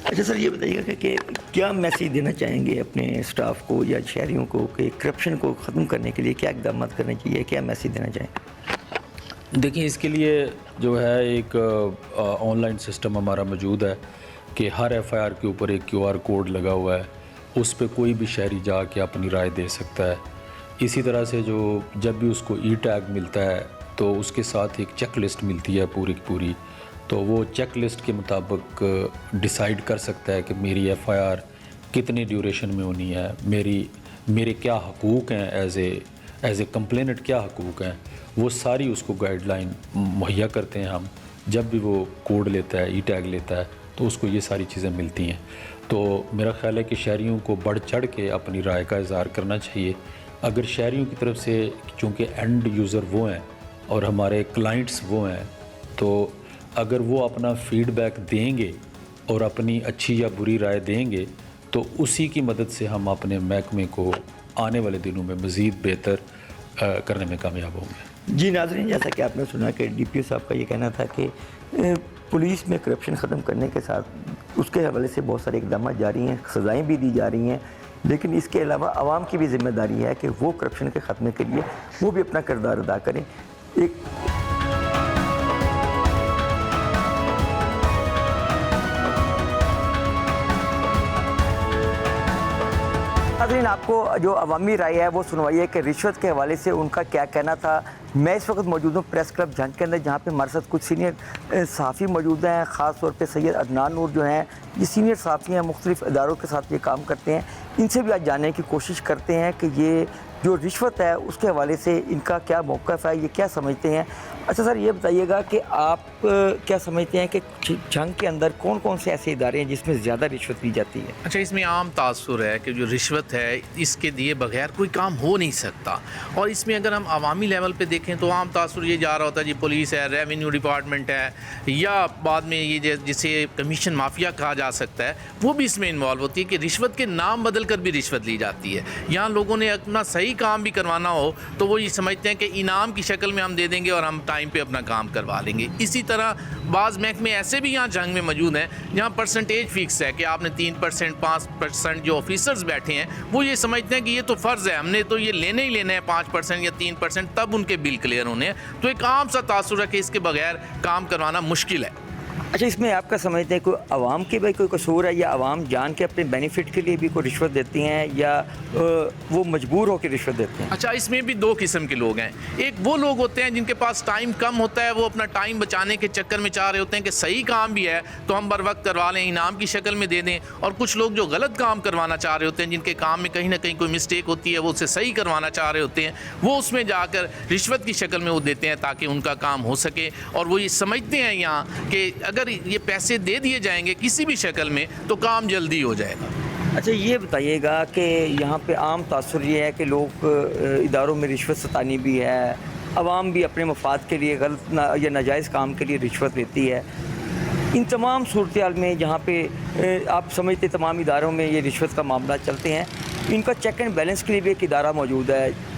اچھا سر، یہ بتائیے گا کہ کیا میسیج دینا چاہیں گے اپنے اسٹاف کو یا شہریوں کو کہ کرپشن کو ختم کرنے کے لیے کیا اقدامات کرنے چاہیے، کیا میسیج دینا چاہیں؟ دیکھیں، اس کے لیے جو ہے ایک آن لائن سسٹم ہمارا موجود ہے کہ ہر FIR کے اوپر ایک QR کوڈ لگا ہوا ہے، اس پہ کوئی بھی شہری جا کے اپنی رائے دے سکتا ہے۔ اسی طرح سے جو جب بھی اس کو ٹیگ ملتا ہے تو اس کے ساتھ ایک چیک لسٹ ملتی ہے پوری کی پوری، تو وہ چیک لسٹ کے مطابق ڈیسائیڈ کر سکتا ہے کہ میری FIR کتنی ڈیوریشن میں ہونی ہے، میرے کیا حقوق ہیں، ایز اے کمپلینٹ کیا حقوق ہیں، وہ ساری اس کو گائیڈ لائن مہیا کرتے ہیں ہم۔ جب بھی وہ کوڈ لیتا ہے، ٹیگ لیتا ہے تو اس کو یہ ساری چیزیں ملتی ہیں۔ تو میرا خیال ہے کہ شہریوں کو بڑھ چڑھ کے اپنی رائے کا اظہار کرنا چاہیے۔ اگر شہریوں کی طرف سے، چونکہ اینڈ یوزر وہ ہیں اور ہمارے کلائنٹس وہ ہیں، تو اگر وہ اپنا فیڈ بیک دیں گے اور اپنی اچھی یا بری رائے دیں گے تو اسی کی مدد سے ہم اپنے محکمے کو آنے والے دنوں میں مزید بہتر کرنے میں کامیاب ہوں گے۔ جی ناظرین، جیسا کہ آپ نے سنا کہ DPO صاحب کا یہ کہنا تھا کہ پولیس میں کرپشن ختم کرنے کے ساتھ اس کے حوالے سے بہت سارے اقدامات جاری ہیں، سزائیں بھی دی جا رہی ہیں، لیکن اس کے علاوہ عوام کی بھی ذمہ داری ہے کہ وہ کرپشن کے خاتمے کے لیے وہ بھی اپنا کردار ادا کریں۔ ناظرین، آپ کو جو عوامی رائے ہے وہ سنوائیے کہ رشوت کے حوالے سے ان کا کیا کہنا تھا۔ میں اس وقت موجود ہوں پریس کلب جھنگ کے اندر، جہاں پہ ہمارے ساتھ کچھ سینئر صحافی موجود ہیں، خاص طور پہ سید عدنان نور جو ہیں، یہ سینئر صحافی ہیں، مختلف اداروں کے ساتھ یہ کام کرتے ہیں۔ इनसे भी आज जानने की कोशिश करते हैं कि ये जो रिश्वत है उसके हवाले से इनका क्या मौक़िफ़ है, ये क्या समझते हैं। अच्छा सर, ये बताइएगा कि आप क्या समझते हैं कि जंग के अंदर कौन कौन से ऐसे इदारे हैं जिसमें ज़्यादा रिश्वत ली जाती है? अच्छा, इसमें आम तासुर है कि जो रिश्वत है इसके दिए बगैर कोई काम हो नहीं सकता। और इसमें अगर हम अवामी लेवल पे देखें तो आम तासुर ये जा रहा होता है जी, पुलिस है, रेवेन्यू डिपार्टमेंट है, या बाद में ये जिसे कमीशन माफिया कहा जा सकता है, वो भी इसमें इन्वॉल्व होती है कि रिश्वत के नाम बदल कर भी रिश्वत ली जाती है। यहाँ लोगों ने अपना सही काम भी करवाना हो तो वो ये समझते हैं कि इनाम की शक्ल में हम दे देंगे और हम टाइम पे अपना काम करवा लेंगे। इसी तरह बाज़ महकमे ऐसे भी यहाँ जंग में मौजूद हैं जहाँ परसेंटेज फिक्स है कि आपने 3%, 5% जो ऑफिसर्स बैठे हैं वो ये समझते हैं कि ये तो फ़र्ज़ है, हमने तो ये लेने ही लेने हैं 5% या 3%, तब उनके बिल क्लियर होने हैं। तो एक आम सा तासुर है कि इसके बगैर काम करवाना मुश्किल है। अच्छा, इसमें आपका समझते हैं कोई आवाम की भाई कोई कसूर है, या आवाम जान के अपने बेनिफिट के लिए भी कोई रिश्वत देती हैं, या वो मजबूर होकर रिश्वत देते हैं? अच्छा, इसमें भी दो किस्म के लोग हैं। एक वो लोग होते हैं जिनके पास टाइम कम होता है, वो अपना टाइम बचाने के चक्कर में चाह रहे होते हैं कि सही काम भी है तो हम बर वक्त करवा लें, इनाम की शक्ल में दे दें। और कुछ लोग जो गलत काम करवाना चाह रहे होते हैं, जिनके काम में कहीं ना कहीं कोई मिस्टेक होती है, वो उसे सही करवाना चाह रहे होते हैं, वो उसमें जाकर रिश्वत की शक्ल में वो देते हैं ताकि उनका काम हो सके। और वो ये समझते हैं यहाँ कि अगर ये पैसे दे दिए जाएंगे किसी भी शक्ल में तो काम जल्दी हो जाएगा। अच्छा, ये बताइएगा कि यहाँ पे आम तासुर ये है कि लोग इदारों में रिश्वत सतानी भी है, आवाम भी अपने मफाद के लिए गलत या नाजायज़ काम के लिए रिश्वत लेती है। इन तमाम सूरत हाल में जहाँ पे आप समझते तमाम इदारों में ये रिश्वत का मामला चलते हैं, इनका चेक एंड बैलेंस के लिए भी एक इदारा मौजूद है।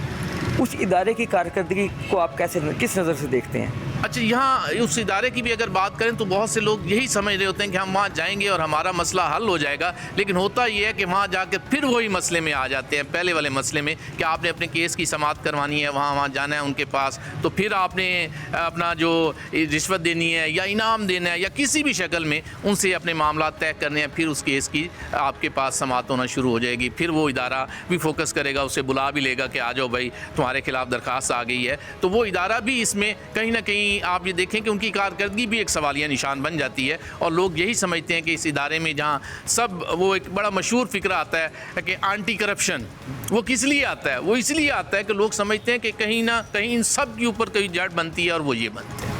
उस इदारे की कारकर्दगी को आप किस नज़र से देखते हैं? अच्छा, यहाँ उस इदारे की भी अगर बात करें तो बहुत से लोग यही समझ रहे होते हैं कि हम वहाँ जाएंगे और हमारा मसला हल हो जाएगा, लेकिन होता ये है कि वहाँ जाकर फिर वही मसले में आ जाते हैं, पहले वाले मसले में कि आपने अपने केस की समाअत करवानी है, वहाँ जाना है उनके पास, तो फिर आपने अपना जो रिश्वत देनी है या इनाम देना है या किसी भी शक्ल में उनसे अपने मामला तय करने हैं, फिर उस केस की आपके पास समाअत होना शुरू हो जाएगी। फिर वो इदारा भी फोकस करेगा, उसे बुला भी लेगा कि आ जाओ भाई तुम्हारे खिलाफ दरख्वास्त आ गई है। तो वो इदारा भी इसमें कहीं ना कहीं आप ये देखें कि उनकी कारकर्दगी भी एक सवालिया निशान बन जाती है। और लोग यही समझते हैं कि इस इदारे में जहाँ सब वो एक बड़ा मशहूर फ़िक्रा आता है कि एंटी करप्शन, वो किस लिए आता है? वो इसलिए आता है कि लोग समझते हैं कि कहीं ना कहीं इन सब के ऊपर कोई जड़ बनती है और वो ये बनते हैं।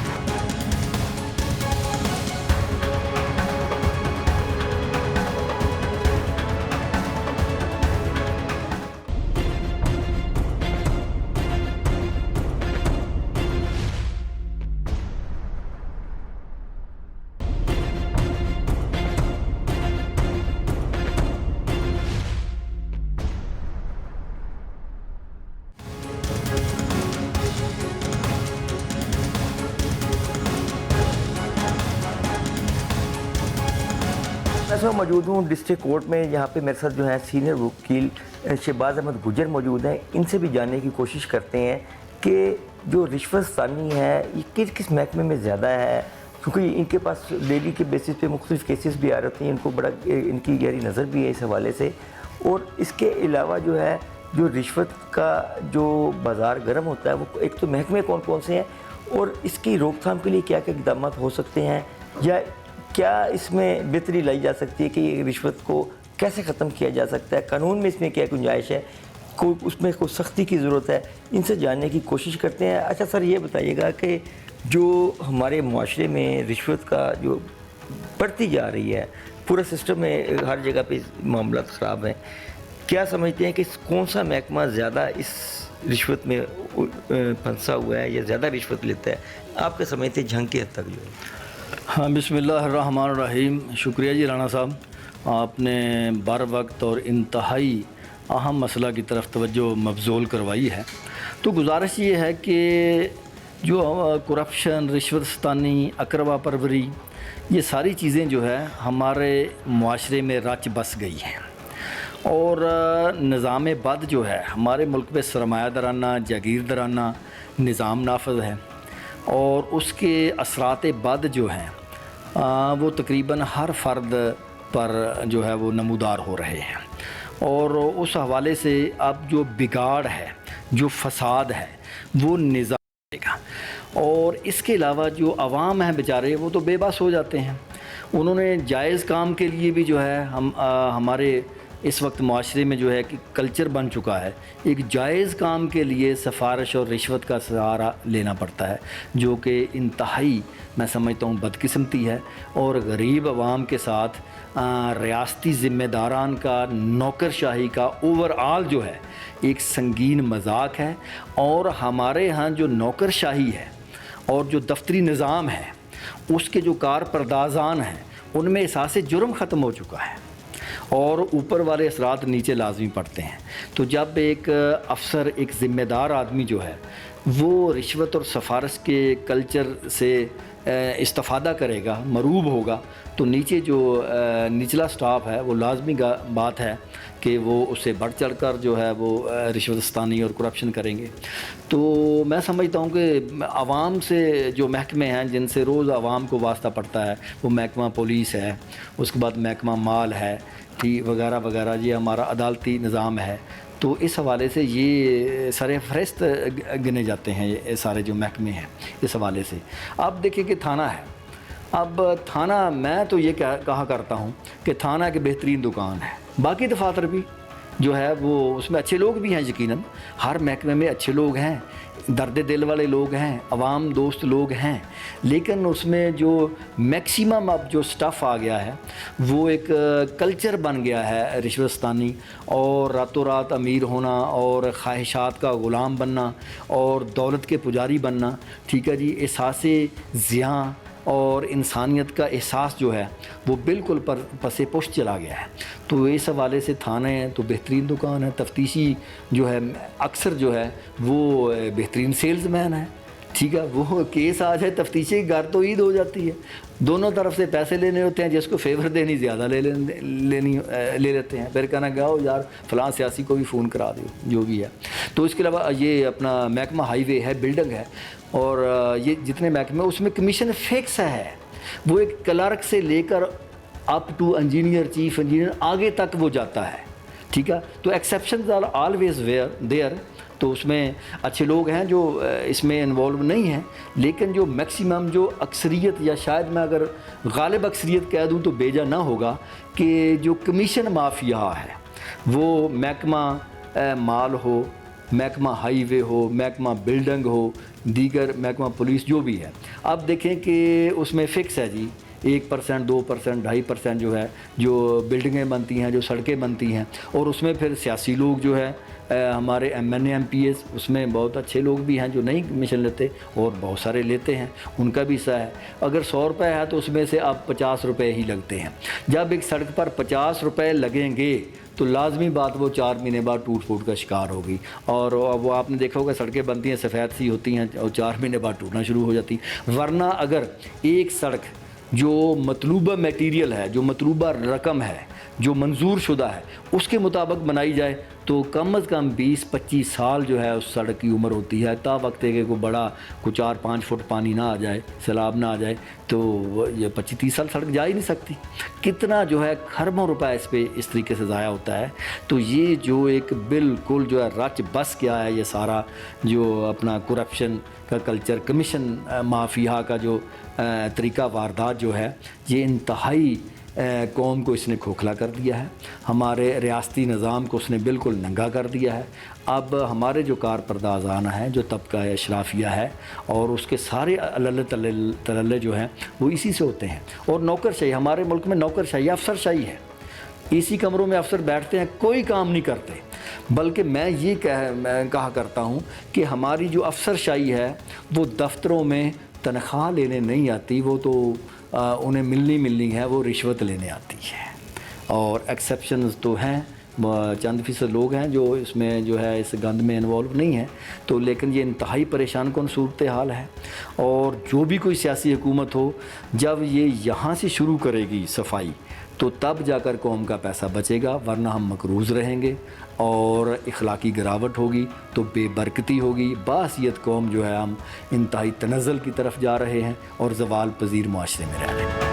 मैं मौजूद हूँ डिस्ट्रिक्ट कोर्ट में, यहाँ पे मेरे साथ जो है सीनियर वकील शहबाज अहमद गुजर मौजूद हैं। इनसे भी जानने की कोशिश करते हैं कि जो रिश्वत सानी है ये किस किस महकमे में ज़्यादा है, क्योंकि इनके पास डेली के बेसिस पे मुख्तलिफ केसेस भी आ रहे हैं, इनको बड़ा इनकी गहरी नज़र भी है इस हवाले से। और इसके अलावा जो है जो रिश्वत का जो बाज़ार गर्म होता है वो एक तो महकमे कौन कौन से हैं और इसकी रोकथाम के लिए क्या क्या इक़दाम हो सकते हैं, या क्या इसमें बेहतरी लाई जा सकती है कि ये रिश्वत को कैसे ख़त्म किया जा सकता है, कानून में इसमें क्या गुंजाइश है, उसमें कोई सख्ती की ज़रूरत है, इनसे जानने की कोशिश करते हैं। अच्छा सर, ये बताइएगा कि जो हमारे मुआशरे में रिश्वत का जो बढ़ती जा रही है, पूरा सिस्टम में हर जगह पे मामला ख़राब हैं, क्या समझते हैं कि कौन सा महकमा ज़्यादा इस रिश्वत में फंसा हुआ है या ज़्यादा रिश्वत लेता है? आपके समझते जंग की हद तक जो है? हाँ, बिस्मिल्लाहिर्रहमानिर्रहीम। शुक्रिया जी राना साहब, आपने बर वक्त और इंतहाई अहम मसला की तरफ तवज्जो मबज़ूल करवाई है। तो गुजारिश ये है कि जो करप्शन, रिश्वत सतानी, अकरबा परवरी, ये सारी चीज़ें जो है हमारे मुआशरे में रच बस गई हैं। और निज़ाम बद जो है हमारे मुल्क में सरमायादाराना, जागीरदाराना निज़ाम नाफज है, और उसके असरात बद जो हैं वो तकरीबन हर फ़र्द पर जो है वो नमूदार हो रहे हैं। और उस हवाले से अब जो बिगाड़ है, जो फसाद है, वो निज़ाम का। और इसके अलावा जो अवाम हैं बेचारे, वो तो बेबस हो जाते हैं। उन्होंने जायज़ काम के लिए भी जो है हमारे اس وقت معاشرے میں جو ہے کہ کلچر بن چکا ہے، ایک جائز کام کے لیے سفارش اور رشوت کا سہارا لینا پڑتا ہے، جو کہ انتہائی میں سمجھتا ہوں بدقسمتی ہے، اور غریب عوام کے ساتھ ریاستی ذمہ داران کا نوکر شاہی کا اوور آل جو ہے ایک سنگین مذاق ہے۔ اور ہمارے ہاں جو نوکر شاہی ہے اور جو دفتری نظام ہے اس کے جو کارپردازان ہیں ان میں احساس جرم ختم ہو چکا ہے، اور اوپر والے اثرات نیچے لازمی پڑتے ہیں۔ تو جب ایک افسر، ایک ذمہ دار آدمی جو ہے وہ رشوت اور سفارش کے کلچر سے استفادہ کرے گا، مروب ہوگا، تو نیچے جو نچلا سٹاف ہے وہ لازمی بات ہے کہ وہ اس سے بڑھ چڑھ کر جو ہے وہ رشوت ستانی اور کرپشن کریں گے۔ تو میں سمجھتا ہوں کہ عوام سے جو محکمے ہیں جن سے روز عوام کو واسطہ پڑتا ہے، وہ محکمہ پولیس ہے، اس کے بعد محکمہ مال ہے وغیرہ وغیرہ، یہ ہمارا عدالتی نظام ہے، تو اس حوالے سے یہ سر فہرست گنے جاتے ہیں یہ سارے جو محکمے ہیں اس حوالے سے۔ اب دیکھیں کہ تھانہ ہے، اب تھانہ میں تو یہ کہا کرتا ہوں کہ تھانہ ایک بہترین دکان ہے، باقی دفاتر بھی جو ہے وہ اس میں اچھے لوگ بھی ہیں، یقیناً ہر محکمے میں اچھے لوگ ہیں، درد دل والے لوگ ہیں، عوام دوست لوگ ہیں، لیکن اس میں جو میکسیمم اب جو سٹف آ گیا ہے وہ ایک کلچر بن گیا ہے رشوت ستانی اور راتوں رات امیر ہونا اور خواہشات کا غلام بننا اور دولت کے پجاری بننا، ٹھیک ہے جی، احساس زیاں اور انسانیت کا احساس جو ہے وہ بالکل پس پشت چلا گیا ہے۔ تو اس حوالے سے تھانہ ہے تو بہترین دکان ہے، تفتیشی جو ہے اکثر جو ہے وہ بہترین سیلز مین ہے، ٹھیک ہے، وہ کیس آ جائے تفتیشی گھر تو عید ہو جاتی ہے، دونوں طرف سے پیسے لینے ہوتے ہیں، جس کو فیور دینی زیادہ لے لیتے ہیں، پھر کہنا گاؤ یار فلاں سیاسی کو بھی فون کرا دو جو بھی ہے۔ تو اس کے علاوہ یہ اپنا محکمہ ہائی وے ہے، بلڈنگ ہے، اور یہ جتنے محکمے اس میں کمیشن فکس ہے، وہ ایک کلرک سے لے کر up to engineer, chief engineer آگے تک وہ جاتا ہے، ٹھیک ہے۔ تو ایکسیپشنز آر آلویز دیئر، تو اس میں اچھے لوگ ہیں جو اس میں انوالو نہیں ہیں، لیکن جو میکسیمم جو اکثریت، یا شاید میں اگر غالب اکثریت کہہ دوں تو بیجا نہ ہوگا، کہ جو کمیشن مافیا ہے وہ محکمہ مال ہو، محکمہ ہائی وے ہو، محکمہ بلڈنگ ہو، دیگر محکمہ پولیس جو بھی ہے، اب دیکھیں کہ اس میں فکس ہے جی 1%، 2%، 2.5% جو ہے جو بلڈنگیں بنتی ہیں، جو سڑکیں بنتی ہیں، اور اس میں پھر سیاسی لوگ جو ہے ہمارے M N A M P S, اس میں بہت اچھے لوگ بھی ہیں جو نہیں کمیشن لیتے اور بہت سارے لیتے ہیں، ان کا بھی حصہ ہے۔ اگر 100 روپے ہے تو اس میں سے اب 50 روپے ہی لگتے ہیں۔ جب ایک سڑک پر 50 روپے لگیں گے تو لازمی بات وہ 4 مہینے بعد ٹوٹ پھوٹ کا شکار ہوگی، اور وہ آپ نے دیکھا ہوگا سڑکیں بنتی ہیں سفید سی ہوتی ہیں اور 4 مہینے بعد ٹوٹنا شروع ہو جاتی، ورنہ اگر ایک سڑک جو مطلوبہ میٹیریل ہے، جو مطلوبہ رقم ہے، جو منظور شدہ ہے، اس کے مطابق بنائی جائے تو کم از کم 20-25 سال جو ہے اس سڑک کی عمر ہوتی ہے، تا وقت ہے کہ کوئی بڑا کوئی 4-5 فٹ پانی نہ آ جائے، سیلاب نہ آ جائے، تو یہ 25-30 سال سڑک جا ہی نہیں سکتی۔ کتنا جو ہے خربوں روپے اس پہ اس طریقے سے ضائع ہوتا ہے۔ تو یہ جو ایک بالکل جو ہے رچ بس کیا ہے یہ سارا جو اپنا کرپشن کا کلچر، کمیشن مافیا کا جو طریقہ واردات جو ہے، یہ انتہائی قوم کو اس نے کھوکھلا کر دیا ہے، ہمارے ریاستی نظام کو اس نے بالکل ننگا کر دیا ہے۔ اب ہمارے جو کارپردازان ہیں، جو طبقہ اشرافیہ ہے، اور اس کے سارے اللہ تللے جو ہیں وہ اسی سے ہوتے ہیں۔ اور نوکر شاہی، ہمارے ملک میں نوکر شاہی، افسر شاہی ہے، اسی کمروں میں افسر بیٹھتے ہیں، کوئی کام نہیں کرتے۔ بلکہ میں یہ کہا کرتا ہوں کہ ہماری جو افسر شاہی ہے وہ دفتروں میں تنخواہ لینے نہیں آتی، وہ تو انہیں ملنی ہے، وہ رشوت لینے آتی ہے۔ اور ایکسیپشنز تو ہیں، چند فیصد لوگ ہیں جو اس میں جو ہے اس گند میں انوالو نہیں ہیں، تو لیکن یہ انتہائی پریشان کن صورتحال ہے۔ اور جو بھی کوئی سیاسی حکومت ہو، جب یہ یہاں سے شروع کرے گی صفائی تو تب جا کر قوم کا پیسہ بچے گا، ورنہ ہم مقروض رہیں گے اور اخلاقی گراوٹ ہوگی تو بے برکتی ہوگی، باحثیت قوم جو ہے ہم انتہائی تنزل کی طرف جا رہے ہیں اور زوال پذیر معاشرے میں رہ رہے ہیں۔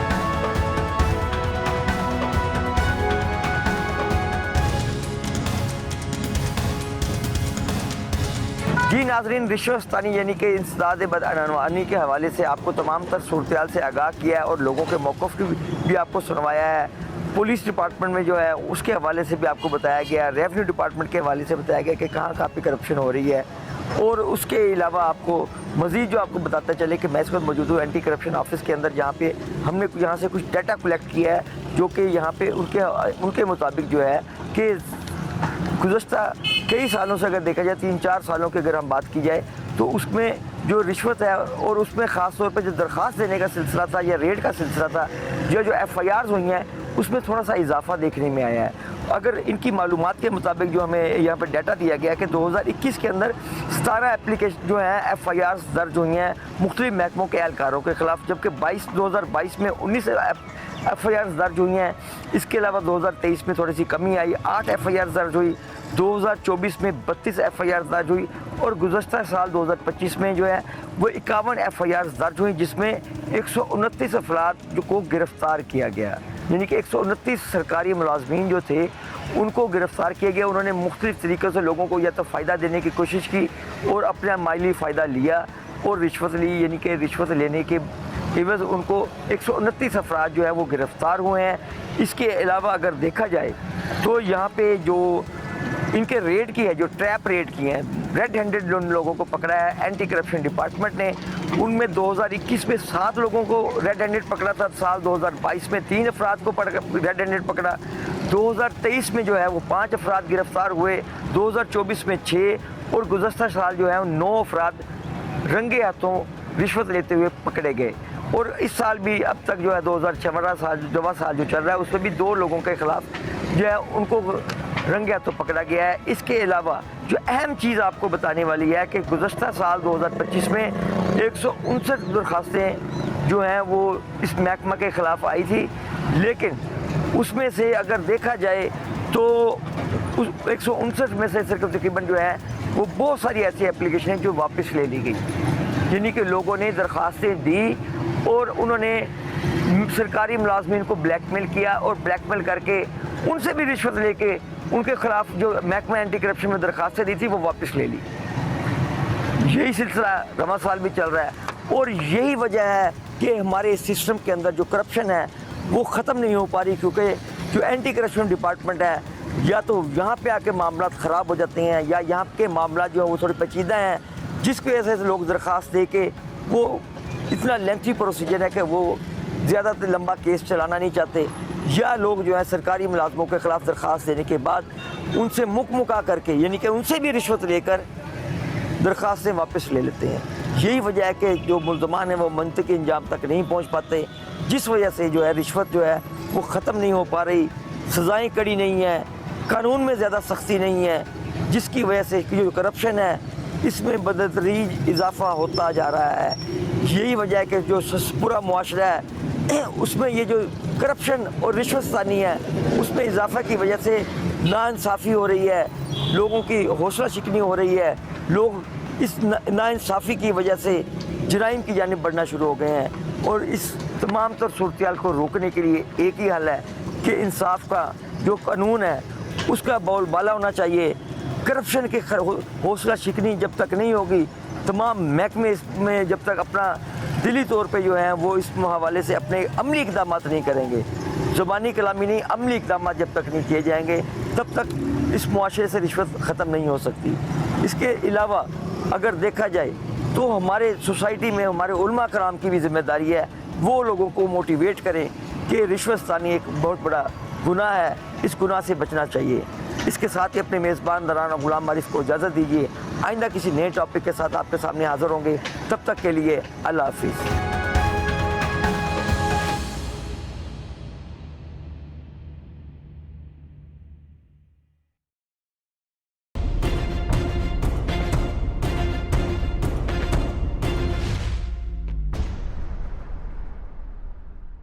جی ناظرین، رشوت ستانی یعنی کہ انسداد بدعنوانی کے حوالے سے آپ کو تمام تر صورتحال سے آگاہ کیا ہے اور لوگوں کے موقف بھی آپ کو سنوایا ہے۔ पुलिस डिपार्टमेंट में जो है उसके हवाले से भी आपको बताया गया, रेवेन्यू डिपार्टमेंट के हवाले से बताया गया कि कहाँ कहाँ पे करप्शन हो रही है। और उसके अलावा आपको मज़ीद जो आपको बताता चले कि मैं इस वक्त मौजूद हूँ एंटी करप्शन ऑफिस के अंदर, जहाँ पे हमने यहाँ से कुछ डाटा कलेक्ट किया है जो कि यहाँ पे उनके मुताबिक जो है कि गुज़श्ता कई सालों से अगर देखा जाए 3-4 सालों की अगर हम बात की जाए तो उसमें जो रिश्वत है और उसमें ख़ास तौर पे जो दरख्वास्त देने का सिलसिला था या रेड का सिलसिला था, जो FIRs हुई हैं उसमें थोड़ा सा इजाफा देखने में आया है। अगर इनकी मालूमात के मुताबिक जो हमें यहाँ पर डाटा दिया गया है कि 2021 के अंदर 17 एप्लीकेशन जो हैं FIRs दर्ज हुई हैं मुख्तलिफ महकमों के एहलकारों के ख़िलाफ़, जबकि 2022 में 19 FIRs दर्ज हुई हैं। इसके अलावा 2023 में थोड़ी सी कमी आई, 8 FIRs दर्ज हुई, 2024 में 32 FIRs दर्ज हुई और गुज़श्ता साल 2025 में जो है वो 51 FIRs दर्ज हुई, जिसमें 129 अफराद जो को गिरफ़्तार किया गया। यानी कि 129 सरकारी मुलाजमीन जो थे उनको गिरफ़्तार किया गया। उन्होंने मुख्तलिफ़ तरीक़ों से लोगों को या तो फ़ायदा देने की कोशिश की और अपना माली फ़ायदा लिया और रिश्वत ली, यानी कि रिश्वत लेने के एवज़ उनको 129 अफराद जो है वो गिरफ़्तार हुए हैं। इसके अलावा अगर देखा जाए तो यहाँ पे जो इनके रेड की है, जो ट्रैप रेड की हैं, रेड हैंडेड उन लोगों को पकड़ा है एंटी करप्शन डिपार्टमेंट ने। उनमें 2021 में 7 लोगों को रेड हैंडेड पकड़ा था, साल 2022 में 3 अफराद को रेड हैंडेड पकड़ा, 2023 में जो है वो 5 अफराद गिरफ़्तार हुए, 2024 में 6 और गुज़श्ता साल जो है 9 अफराद रंगे हाथों रिश्वत लेते हुए पकड़े गए। और इस साल भी अब तक जो है 2014 साल जो चल रहा है उसमें भी 2 लोगों के ख़िलाफ़ जो है उनको रंगे हाथों पकड़ा गया है। इसके अलावा जो अहम चीज़ आपको बताने वाली है कि गुज़श्ता साल 2025 में 159 दरख्वास्तें जो हैं वो इस महकमा के ख़िलाफ़ आई थी, लेकिन उसमें से अगर देखा जाए तो उस 159 में से सिर्फ तकरीबन जो है वो बहुत सारी ऐसी एप्लीकेशन हैं जो वापस ले ली गई, यानी कि लोगों ने दरख्वास्तें दी और उन्होंने सरकारी मुलाजमीन को ब्लैकमेल किया और ब्लैकमेल करके उनसे भी रिश्वत लेके उनके ख़िलाफ़ जो महकमा एंटी करप्शन में दरख्वास्तें दी थी वो वापस ले ली। यही सिलसिला रवां साल भी चल रहा है और यही वजह है कि हमारे सिस्टम के अंदर जो करप्शन है वो ख़त्म नहीं हो पा रही, क्योंकि जो एंटी करप्शन डिपार्टमेंट है या तो यहाँ पे आके मामला ख़राब हो जाते हैं या यहाँ के मामला जो है वो थोड़े पेचीदा हैं, जिसकी वजह से लोग दरख्वास्त दे के वो इतना लेंथी प्रोसीजर है कि वो ज़्यादा लंबा केस चलाना नहीं चाहते, या लोग जो है सरकारी मुलाजमों के ख़िलाफ़ दरख्वास्त देने के बाद उनसे मुका करके यानी कि उनसे भी रिश्वत लेकर दरख्वास्तें वापस ले लेते हैं। यही वजह है कि जो मुल्ज़मान हैं वो मंतकी इंजाम तक नहीं पहुँच पाते, जिस वजह से जो है रिश्वत जो है वो ख़त्म नहीं हो पा रही, सज़ाएँ कड़ी नहीं हैं, कानून में ज़्यादा सख्ती नहीं है, जिसकी वजह से जो करप्शन है इसमें बदतदरीज इजाफा होता जा रहा है। यही वजह है कि जो पूरा मुआशरा है उसमें ये जो करप्शन और रिश्वतसानी है उसमें इजाफा की वजह से नाइंसाफ़ी हो रही है, लोगों की हौसला शिकनी हो रही है, लोग इस नाइंसाफ़ी की वजह से जराइम की जानिब बढ़ना शुरू हो गए हैं। और इस तमाम तर सूरत को रोकने के लिए एक ही हल है कि इंसाफ का जो कानून है उसका बोलबाला होना चाहिए। करप्शन के हौसला शिकनी जब तक नहीं होगी, तमाम महकमे में जब तक अपना दिली तौर पे जो है वो इस हवाले से अपने अमली इक़दाम नहीं करेंगे, ज़ुबानी कलामी नहीं अमली इक़दाम जब तक नहीं किए जाएंगे तब तक इस मुआशरे से रिश्वत ख़त्म नहीं हो सकती। इसके अलावा अगर देखा जाए तो हमारे सोसाइटी में हमारे उलमा कराम की भी ज़िम्मेदारी है, वो लोगों को मोटिवेट करें कि रिश्वतसानी एक बहुत बड़ा गुनाह है, इस गुनाह से बचना चाहिए। इसके साथ ही अपने मेज़बान राना गुलाम आरिफ को इजाज़त दीजिए। आइंदा किसी नए टॉपिक के साथ आपके सामने हाज़िर होंगे, तब तक के लिए अल्लाह हाफ़िज़।